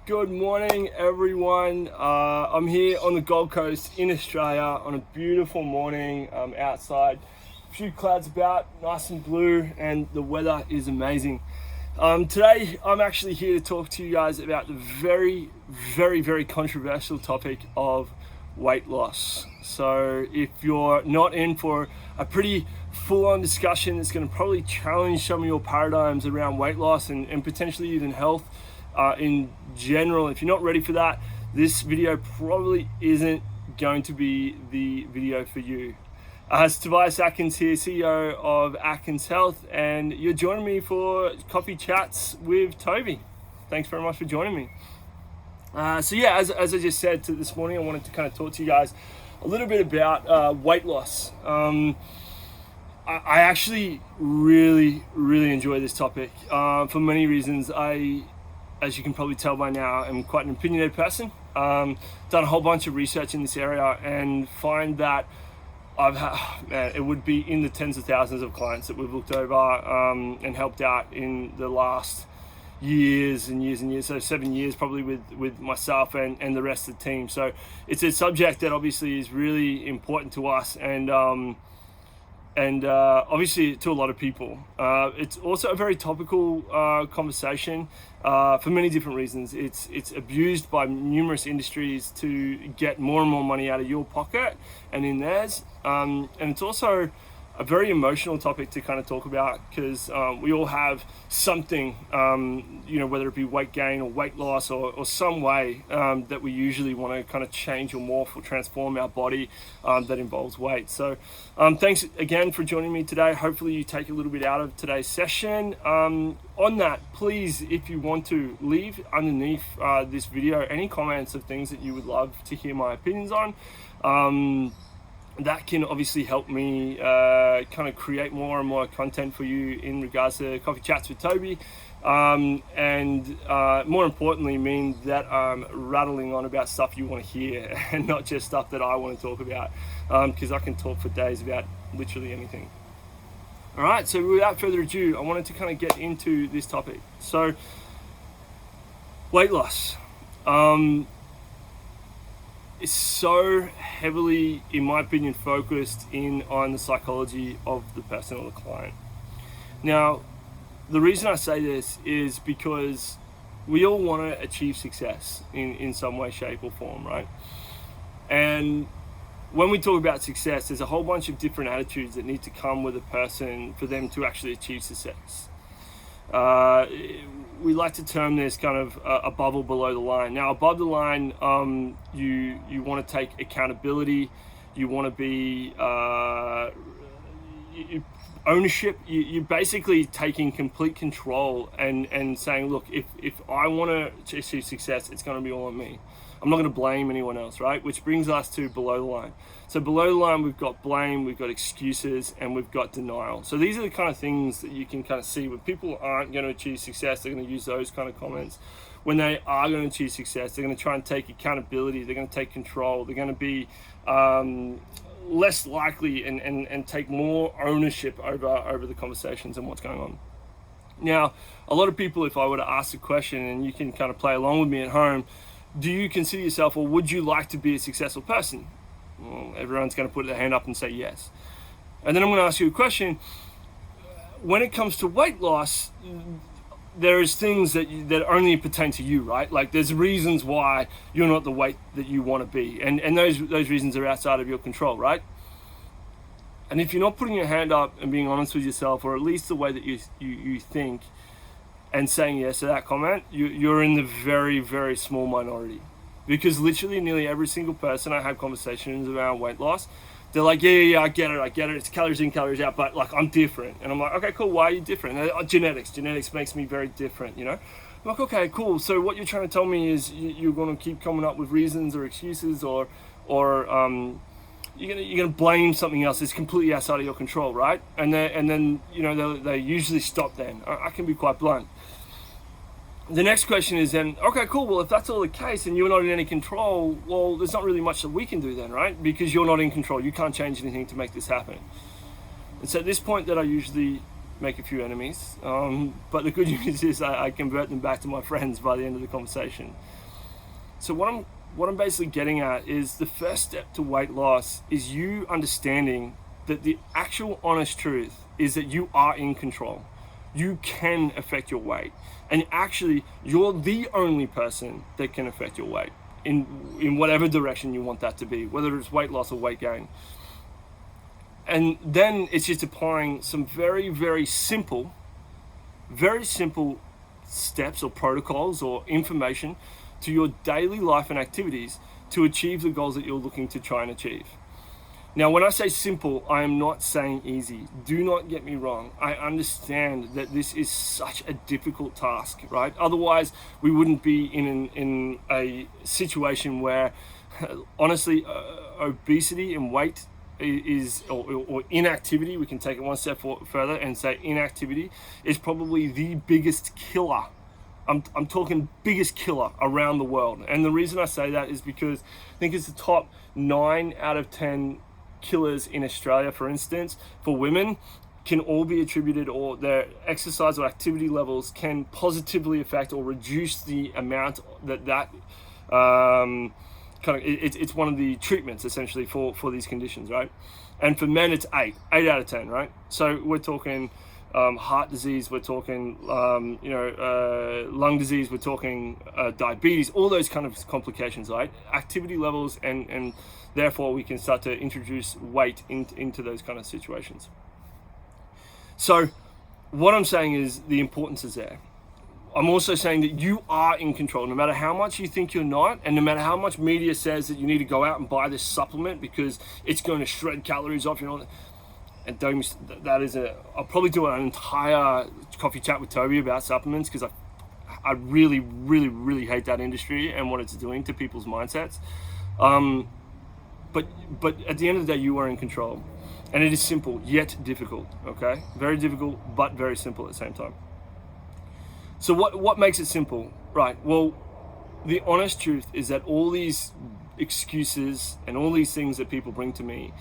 Good morning, everyone. I'm here on the Gold Coast in Australia on a beautiful morning outside. A few clouds about, nice and blue, and the weather is amazing. Today, I'm actually here to talk to you guys about the very, very controversial topic of weight loss. So if you're not in for a pretty full-on discussion that's going to probably challenge some of your paradigms around weight loss and potentially even health in general, if you're not ready for that, this video probably isn't going to be the video for you. It's Tobias Atkins here, CEO of Atkins Health, and you're joining me for coffee chats with Toby. Thanks very much for joining me. As I just said this morning, I wanted to kind of talk to you guys a little bit about weight loss. I actually really enjoy this topic for many reasons. As you can probably tell by now, I'm quite an opinionated person. Done a whole bunch of research in this area and find that it would be in the tens of thousands of clients that we've looked over and helped out in the last years and years. So 7 years probably with myself and the rest of the team. So it's a subject that obviously is really important to us and obviously to a lot of people. It's also a very topical conversation for many different reasons. It's abused by numerous industries to get more and more money out of your pocket and in theirs. And it's also a very emotional topic to kind of talk about because we all have something, whether it be weight gain or weight loss or some way that we usually want to kind of change or morph or transform our body that involves weight. So thanks again for joining me today. Hopefully you take a little bit out of today's session. On that, please, if you want to, leave underneath this video any comments of things that you would love to hear my opinions on. That can obviously help me kind of create more and more content for you in regards to coffee chats with Toby, and more importantly mean that I'm rattling on about stuff you want to hear and not just stuff that I want to talk about, because I can talk for days about literally anything. All right, so without further ado, I wanted to kind of get into this topic. So weight loss. Is so heavily, in my opinion, focused on the psychology of the person or the client. Now, the reason I say this is because we all want to achieve success in some way, shape or form, right? And when we talk about success, there's a whole bunch of different attitudes that need to come with a person for them to actually achieve success. We like to term this kind of above or below the line. Now, above the line, you want to take accountability. You want to be ownership. You're basically taking complete control and saying, look, if I want to achieve success, it's going to be all on me. I'm not going to blame anyone else, right? Which brings us to below the line. So below the line, we've got blame, we've got excuses, and we've got denial. So these are the kind of things that you can kind of see when people aren't going to achieve success. They're going to use those kind of comments. When they are going to achieve success, they're going to try and take accountability. They're going to take control. They're going to be less likely and take more ownership over the conversations and what's going on. Now, a lot of people, if I were to ask a question, and you can kind of play along with me at home, do you consider yourself, or would you like to be a successful person? Well, everyone's going to put their hand up and say yes. And then I'm going to ask you a question. When it comes to weight loss, there's things that only pertain to you, right? Like there's reasons why you're not the weight that you want to be. And those reasons are outside of your control, right? And if you're not putting your hand up and being honest with yourself, or at least the way that you think, and saying yes to that comment, you're in the very small minority. Because literally nearly every single person I have conversations around weight loss, they're like, yeah, I get it, it's calories in, calories out, but like I'm different. And I'm like, okay, cool, why are you different? Genetics makes me very different, you know? I'm like, okay, cool, so what you're trying to tell me is you're going to keep coming up with reasons or excuses or you're gonna blame something else that's completely outside of your control, right? And then they usually stop then. I can be quite blunt. The next question is then, okay, cool, well, if that's all the case and you're not in any control, well, there's not really much that we can do then, right? Because you're not in control. You can't change anything to make this happen. And so at this point that I usually make a few enemies, but the good news is I convert them back to my friends by the end of the conversation. So what I'm basically getting at is the first step to weight loss is you understanding that the actual honest truth is that you are in control. You can affect your weight, and actually you're the only person that can affect your weight in whatever direction you want that to be, whether it's weight loss or weight gain. And then it's just applying some very, very simple steps or protocols or information to your daily life and activities to achieve the goals that you're looking to try and achieve. Now, when I say simple, I am not saying easy. Do not get me wrong. I understand that this is such a difficult task, right? Otherwise, we wouldn't be in a situation where, honestly, obesity and weight is, or inactivity, we can take it one step further and say inactivity is probably the biggest killer. I'm talking biggest killer around the world. And the reason I say that is because I think it's the top 9 out of 10 killers in Australia, for instance, for women, can all be attributed, or their exercise or activity levels can positively affect or reduce the amount that it's one of the treatments essentially for these conditions, right? And for men, it's 8 out of 10, right? So we're talking heart disease, we're talking lung disease, we're talking diabetes, all those kind of complications, right? Activity levels, and therefore we can start to introduce weight into those kind of situations. So what I'm saying is the importance is there. I'm also saying that you are in control, no matter how much you think you're not, and no matter how much media says that you need to go out and buy this supplement because it's going to shred calories off, and that is I'll probably do an entire coffee chat with Toby about supplements, because I really, really, really hate that industry and what it's doing to people's mindsets. But at the end of the day, you are in control, and it is simple yet difficult. Okay, very difficult but very simple at the same time. So what makes it simple, right? Well, the honest truth is that all these excuses and all these things that people bring to me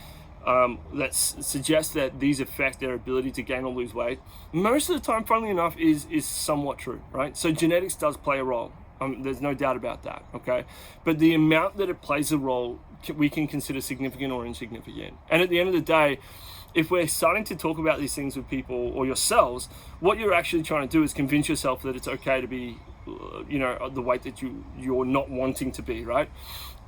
that suggest that these affect their ability to gain or lose weight, most of the time, funnily enough, is somewhat true, right? So genetics does play a role. There's no doubt about that, okay? But the amount that it plays a role, we can consider significant or insignificant. And at the end of the day, if we're starting to talk about these things with people or yourselves, what you're actually trying to do is convince yourself that it's okay to be, the weight that you're not wanting to be, right?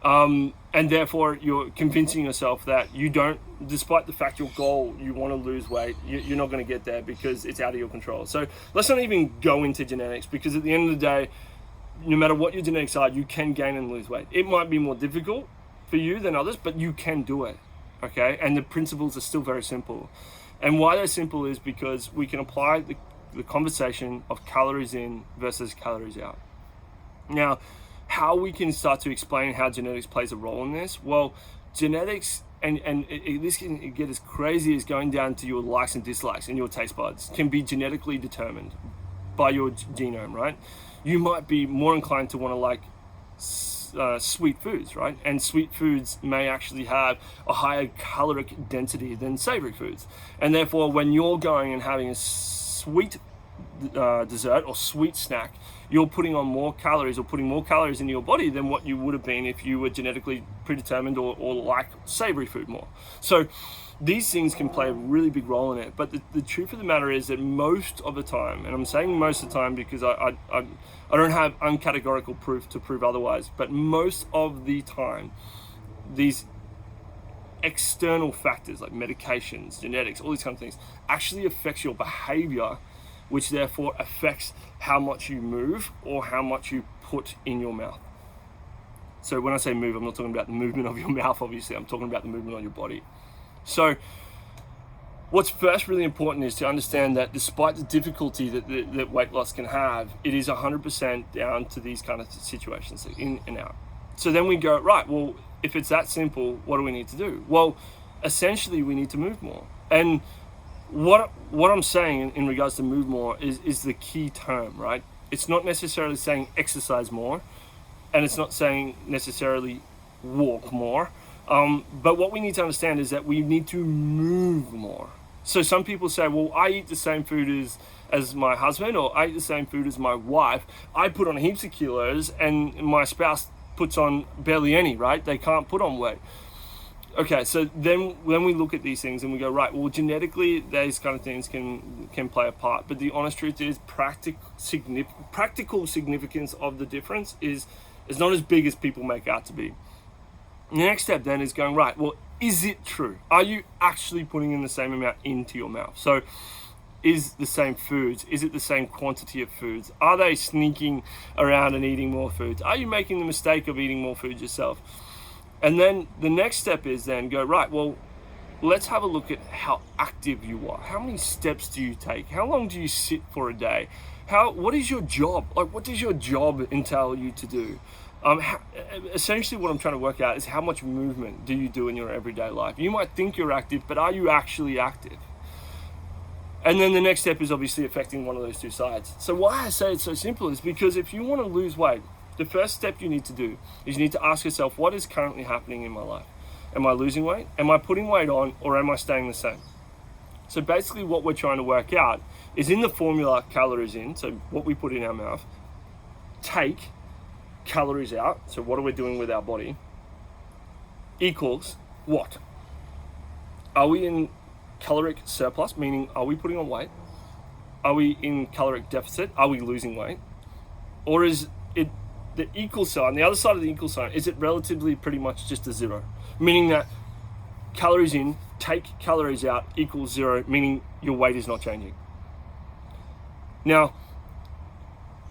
And therefore you're convincing yourself that you don't, despite the fact your goal, you want to lose weight, you're not going to get there because it's out of your control. So let's not even go into genetics, because at the end of the day, no matter what your genetics are, you can gain and lose weight. It might be more difficult for you than others, but you can do it, okay? And the principles are still very simple. And why they're simple is because we can apply the conversation of calories in versus calories out. Now, how we can start to explain how genetics plays a role in this? Well, genetics, and this can get as crazy as going down to your likes and dislikes and your taste buds, can be genetically determined by your genome, right? You might be more inclined to want to like sweet foods, right? And sweet foods may actually have a higher caloric density than savory foods. And therefore, when you're going and having a sweet dessert or sweet snack, you're putting on more calories or putting more calories into your body than what you would have been if you were genetically predetermined or like savory food more. So these things can play a really big role in it. But the truth of the matter is that most of the time, and I'm saying most of the time because I don't have uncategorical proof to prove otherwise, but most of the time, these external factors like medications, genetics, all these kind of things actually affects your behavior, which therefore affects how much you move or how much you put in your mouth. So when I say move, I'm not talking about the movement of your mouth, obviously. I'm talking about the movement of your body. So what's first really important is to understand that despite the difficulty that weight loss can have, it is 100% down to these kind of situations, in and out. So then we go, right, well, if it's that simple, what do we need to do? Well, essentially we need to move more. And what I'm saying in regards to move more is the key term, right? It's not necessarily saying exercise more, and it's not saying necessarily walk more. But what we need to understand is that we need to move more. So some people say, well, I eat the same food as my husband, or I eat the same food as my wife. I put on heaps of kilos and my spouse puts on barely any, right? They can't put on weight. Okay, so then when we look at these things and we go, right, well, genetically, these kind of things can play a part. But the honest truth is practical significance of the difference is not as big as people make out to be. The next step then is going, right, well, is it true? Are you actually putting in the same amount into your mouth? So is the same foods? Is it the same quantity of foods? Are they sneaking around and eating more foods? Are you making the mistake of eating more food yourself? And then the next step is then go, right, well, let's have a look at how active you are. How many steps do you take? How long do you sit for a day? What is your job? Like, what does your job entail you to do? Essentially what I'm trying to work out is how much movement do you do in your everyday life? You might think you're active, but are you actually active? And then the next step is obviously affecting one of those two sides. So why I say it's so simple is because if you want to lose weight, the first step you need to do is you need to ask yourself, what is currently happening in my life? Am I losing weight? Am I putting weight on, or am I staying the same? So basically what we're trying to work out is in the formula calories in, so what we put in our mouth, take calories out, so what are we doing with our body, equals what? Are we in caloric surplus, meaning are we putting on weight? Are we in caloric deficit? Are we losing weight? Or is it the equal sign, the other side of the equal sign, is it relatively pretty much just a zero? Meaning that calories in, take calories out equals zero, meaning your weight is not changing. Now,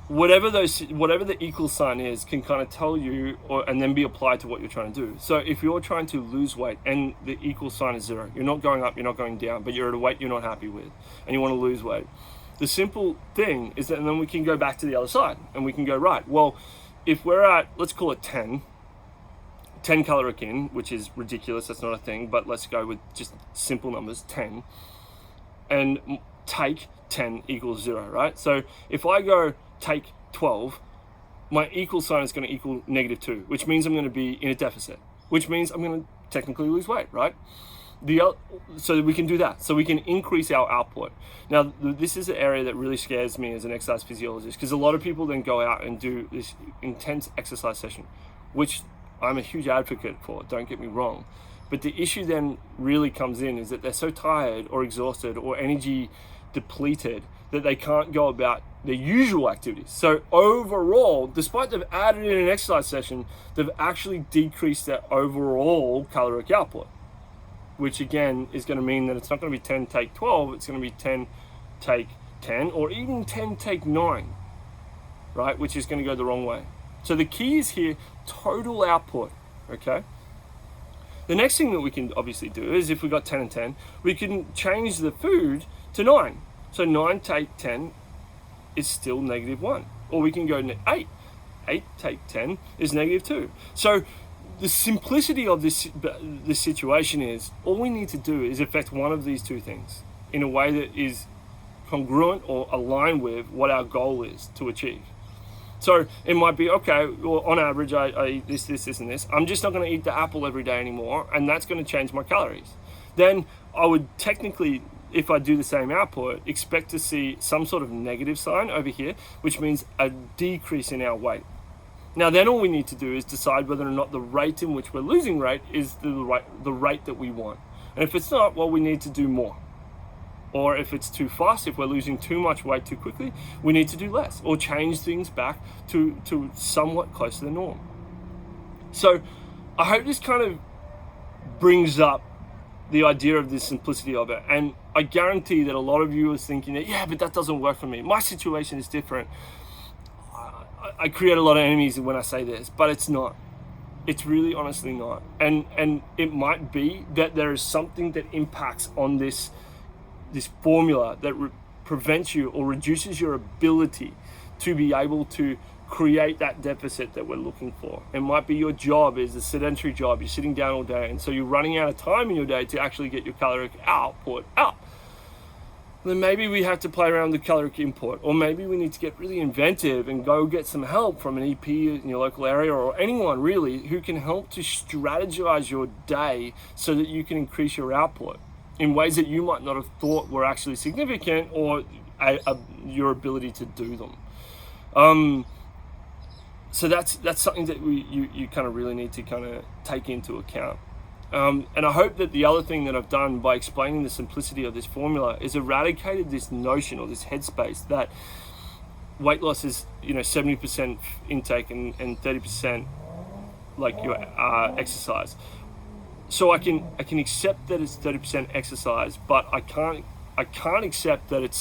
whatever the equal sign is can kind of tell you and then be applied to what you're trying to do. So if you're trying to lose weight and the equal sign is zero, you're not going up, you're not going down, but you're at a weight you're not happy with and you want to lose weight. The simple thing is that, and then we can go back to the other side and we can go, right, well, if we're at, let's call it 10 caloric in, which is ridiculous, that's not a thing, but let's go with just simple numbers, 10, and take 10 equals zero, right? So if I go take 12, my equal sign is going to equal -2, which means I'm going to be in a deficit, which means I'm going to technically lose weight, right? So we can do that. So we can increase our output. Now, this is the area that really scares me as an exercise physiologist, because a lot of people then go out and do this intense exercise session, which I'm a huge advocate for, don't get me wrong. But the issue then really comes in is that they're so tired or exhausted or energy depleted that they can't go about their usual activities. So overall, despite they've added in an exercise session, they've actually decreased their overall caloric output, which again is going to mean that it's not going to be 10 take 12, it's going to be 10 take 10, or even 10 take 9, right? Which is going to go the wrong way. So the key is here, total output, okay? The next thing that we can obviously do is if we got 10 and 10, we can change the food to 9. So 9 take 10 is still -1. Or we can go 8. 8 take 10 is -2. So the simplicity of this situation is all we need to do is affect one of these two things in a way that is congruent or aligned with what our goal is to achieve. So it might be, okay, well, on average, I eat this, and this. I'm just not going to eat the apple every day anymore, and that's going to change my calories. Then I would technically, if I do the same output, expect to see some sort of negative sign over here, which means a decrease in our weight. Now, then all we need to do is decide whether or not the rate in which we're losing weight is the rate that we want. And if it's not, well, we need to do more. Or if it's too fast, if we're losing too much weight too quickly, we need to do less or change things back to somewhat close to the norm. So I hope this kind of brings up the idea of the simplicity of it. And I guarantee that a lot of you are thinking that, yeah, but that doesn't work for me. My situation is different. I create a lot of enemies when I say this, but it's not. It's really honestly not. And it might be that there is something that impacts on this formula that prevents you or reduces your ability to be able to create that deficit that we're looking for. It might be your job is a sedentary job. You're sitting down all day, and so you're running out of time in your day to actually get your caloric output out. Then maybe we have to play around with the caloric input, or maybe we need to get really inventive and go get some help from an EP in your local area, or anyone really who can help to strategize your day so that you can increase your output. in ways that you might not have thought were actually significant, or your ability to do them. So that's something that you kind of really need to kind of take into account. And I hope that the other thing that I've done by explaining the simplicity of this formula is eradicated this notion or this headspace that weight loss is 70% intake and 30% like your exercise. So I can accept that it's 30% exercise, but I can't accept that it's